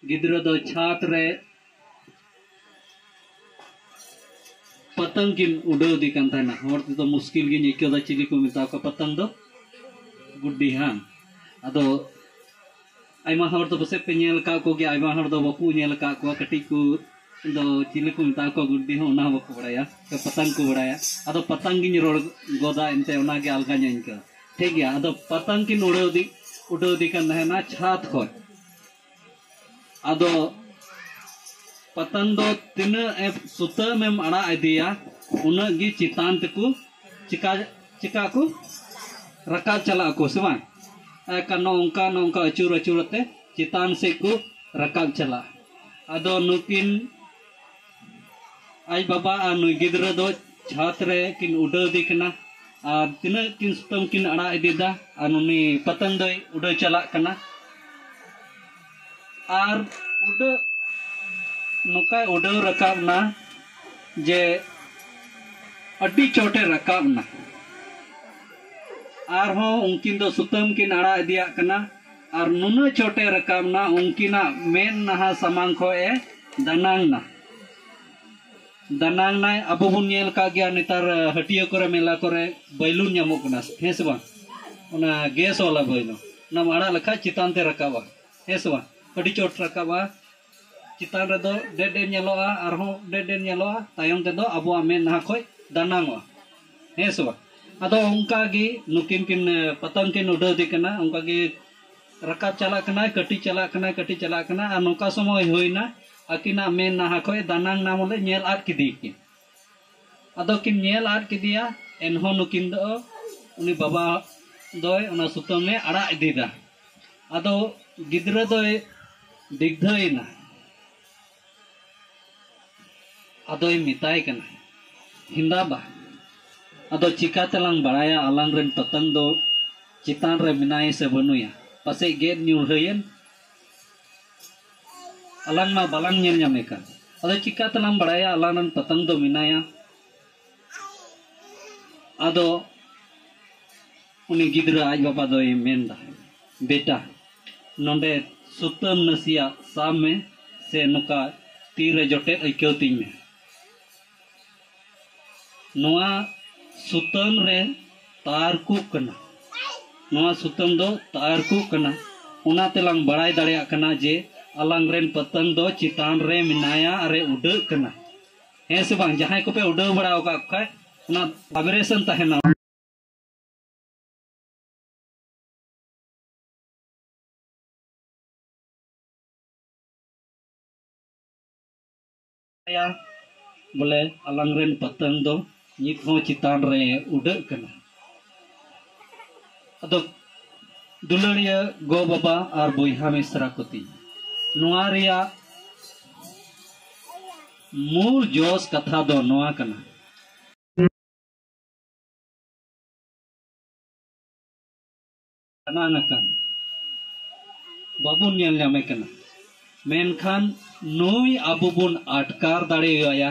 गिद्र दो छात्र पतंग किन उड़ाव दी कान थाना हर तो मुश्किल गी निको दा चिली को मिता का पतंग दो गुड्डी हां अदो आइमा हर तो बसे पे नेल का को गे आइमा हर दो बकु नेल का को कटी को दो चिली को मिता को गुड्डी हो ना बको बड़ाया के पतंग को बड़ाया अदो पतंग गी रोड गोदा एनते ओना गे अलगा न्याइका ठीक गया अदो पतंग किन उड़ाव दी कान ना छात खो अदो पतंग दो तीन सुतम एम अड़ा इदिया उना गी चितान तकु चिका को रका चला को से बांग नौका अचूर अचूरते चितान से को रका चला अदो नुकिन आई बाबा आ नुई गिद्र दो छात्र किन उड़ाव दिकना और तीन किन सुतम किन अड़ा इदिदा और नुनी पतंग दो उड़ाव चला कना और उड़ाव नुका उड़ाव रकाब ना जे अड्डी चोटे रकाब ना आर हो उनकिन दो सुतम किन अड़ा इदिया कना और नुना चोटे रकाब ना उनकिना मेन नहा सामान खो दनांग ना अब बुन नेल का गया नेतार हटिया करे मेला करे बैलून न्यामो कना हे से बा ओना गैस वाला बैलून ना अड़ा लखा चितान ते रकाबा हे से बा अड्डी चोट रकाबा चितान रे दो डेडे नेलोआ आर हो डेडे नेलोआ तायम ते दो अबो मेन नहा खोय दनांगवा हे से बा अदो उनका गी नुकिन किन पतंग किन उड़ाव दी कना उनका गी रकाब चला कना कटी चला कना आ नोका समय होइना अकिना मेन नहा खोय दानांग ना मोले नेल आट किदी किन अदो किन नेल आट किदिया एनहो नुकिन दो उनी बाबा दोय उना सुतम ने अड़ा इदीदा अदो गिद्र दोय दिग्धइना अदोय मिताय कना हिंदाबा अदो चिका तलांग बड़ाया अलांग रेन पतंग दो चितान रे मिनाय से बनुया पसे गेट न्यूरयन अलांग मा बालांग नेल न्यामेका अदो चिका तलांग बड़ाया अलांग रेन पतंग दो मिनाया अदो उनी गिद्र आज बाबा दो मेनदा बेटा नोंडे सुतम नसिया साम में से नुका तीरे जोटे ऐक्योतिंग में नोआ सुतम रे तारकु कना नोआ सुतम दो तारकु कना उना तेलांग बड़ाई दाड़िया कना जे अलांग रेन पतंग दो चितान रे मिनाया अरे उड़ कना हे से बांग जहां को पे उड़ बड़ा का खाय उना वाइब्रेशन तहना या बोले अलांग रेन पतंग दो नित हो चितान रे उड़ कना अदो दुलड़िया गो बाबा और बोहा मिश्रा कोती नोआ रिया मूल जोश कथा दो नोआ कना अनानकन बाबुन नेल न्यामे कना मेनखान नुई अबो बुन अटकार दाड़ेया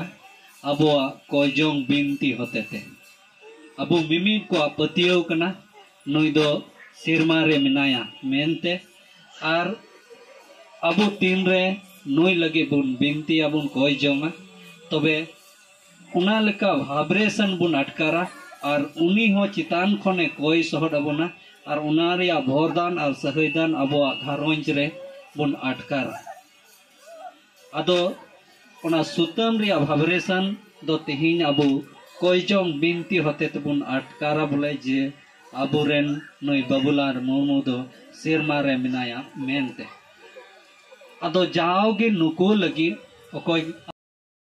अबो कोयजोंग बिनती होते थे अबो मिमी को पतियो कना नुई दो सिरमा रे मिनाया मेनते आर अबो तीन रे नुई लगे बुन बिनती अबुन कोयजोंगा तबे उना लेका वाइब्रेशन बुन अटकारा और उनी हो चितान खने कोई सहद अबोना और उना रिया भोरदान और सहयदान अबो घारोंज रे बुन अटकारा अदो उना सुतम रिया वाइब्रेशन दो तिहिन अबो कोयजोंग बिनती होते तबुन अटकारा बोले जे अबुरेन नुई बाबुलार मुर्मु दो सिरमा रे मिनाया मेनते अदो जाओगे नुको लगी ओकोय